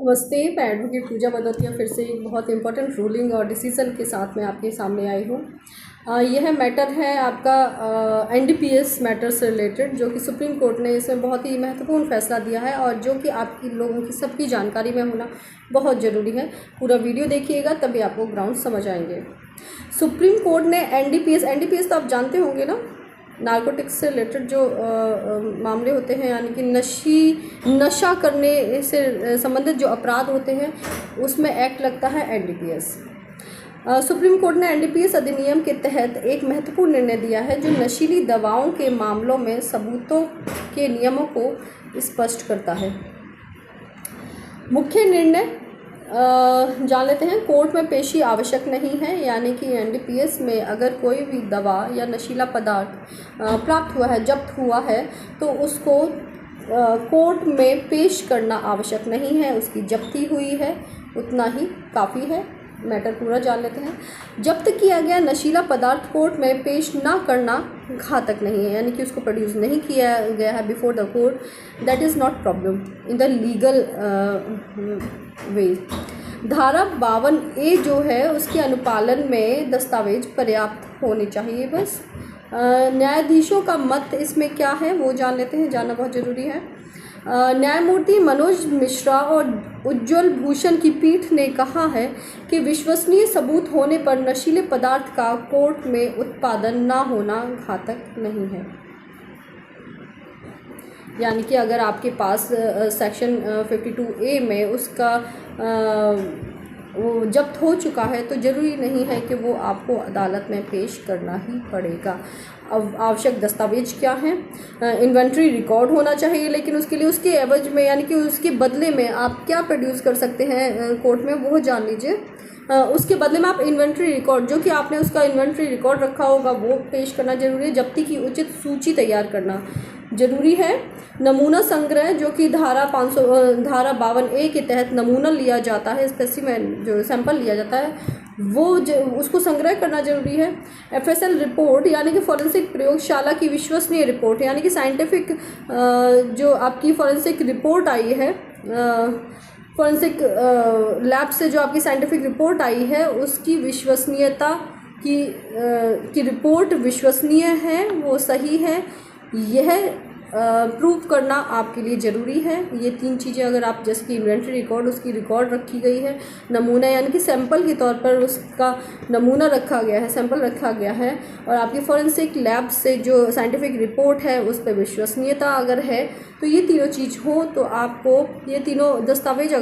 नमस्ते, मैं एडवोकेट पूजा बदौतिया फिर से एक बहुत इंपॉर्टेंट रूलिंग और डिसीज़न के साथ मैं आपके सामने आई हूँ। यह मैटर है आपका एनडीपीएस मैटर से रिलेटेड, जो कि सुप्रीम कोर्ट ने इसमें बहुत ही महत्वपूर्ण फैसला दिया है और जो कि आपकी लोगों की सबकी जानकारी में होना बहुत ज़रूरी है। पूरा वीडियो देखिएगा तभी आपको ग्राउंड समझ आएंगे। सुप्रीम कोर्ट ने एनडीपीएस तो आप जानते होंगे ना, नारकोटिक्स से रिलेटेड जो मामले होते हैं, यानी कि नशा करने से संबंधित जो अपराध होते हैं उसमें एक्ट लगता है एनडीपीएस। सुप्रीम कोर्ट ने एनडीपीएस अधिनियम के तहत एक महत्वपूर्ण निर्णय दिया है जो नशीली दवाओं के मामलों में सबूतों के नियमों को स्पष्ट करता है। मुख्य निर्णय जान लेते हैं। कोर्ट में पेशी आवश्यक नहीं है, यानी कि एनडीपीएस में अगर कोई भी दवा या नशीला पदार्थ प्राप्त हुआ है, जब्त हुआ है, तो उसको कोर्ट में पेश करना आवश्यक नहीं है। उसकी जब्ती हुई है उतना ही काफ़ी है। मैटर पूरा जान लेते हैं। जब्त किया गया नशीला पदार्थ कोर्ट में पेश ना करना घातक नहीं है, यानी कि उसको प्रोड्यूस नहीं किया गया है before the court, that is not problem in the legal way. धारा 52A जो है उसके अनुपालन में दस्तावेज पर्याप्त होने चाहिए बस। न्यायाधीशों का मत इसमें क्या है वो जान लेते हैं, जानना बहुत ज़रूरी है। न्यायमूर्ति मनोज मिश्रा और उज्ज्वल भूषण की पीठ ने कहा है कि विश्वसनीय सबूत होने पर नशीले पदार्थ का कोर्ट में उत्पादन ना होना घातक नहीं है। यानी कि अगर आपके पास सेक्शन 52A में उसका वो जब्त हो चुका है तो ज़रूरी नहीं है कि वो आपको अदालत में पेश करना ही पड़ेगा। अब आवश्यक दस्तावेज क्या हैं? इन्वेंट्री रिकॉर्ड होना चाहिए, लेकिन उसके लिए उसके एवज में, यानी कि उसके बदले में आप क्या प्रोड्यूस कर सकते हैं कोर्ट में वो जान लीजिए। उसके बदले में आप इन्वेंट्री रिकॉर्ड, जो कि आपने उसका इन्वेंट्री रिकॉर्ड रखा होगा, वो पेश करना जरूरी है। जब्ती की उचित सूची तैयार करना जरूरी है। नमूना संग्रह, जो कि धारा 52A के तहत नमूना लिया जाता है, स्पेसिमेन जो सैंपल लिया जाता है वो उसको संग्रह करना जरूरी है। FSL रिपोर्ट, यानी कि फॉरेंसिक प्रयोगशाला की विश्वसनीय रिपोर्ट, यानी कि साइंटिफिक जो आपकी फॉरेंसिक रिपोर्ट आई है, फॉरेंसिक लैब से जो आपकी साइंटिफिक रिपोर्ट आई है उसकी विश्वसनीयता की रिपोर्ट विश्वसनीय है, वो सही है, यह प्रूव करना आपके लिए ज़रूरी है। ये 3 चीज़ें अगर आप, जैसे कि इन्वेंट्री रिकॉर्ड, उसकी रिकॉर्ड रखी गई है, नमूना यानी कि सैंपल के तौर पर उसका नमूना रखा गया है, सैंपल रखा गया है, और आपकी फॉरेंसिक लैब से जो साइंटिफिक रिपोर्ट है उस पर विश्वसनीयता अगर है, तो ये तीनों चीज़ हो तो आपको ये तीनों दस्तावेज अगर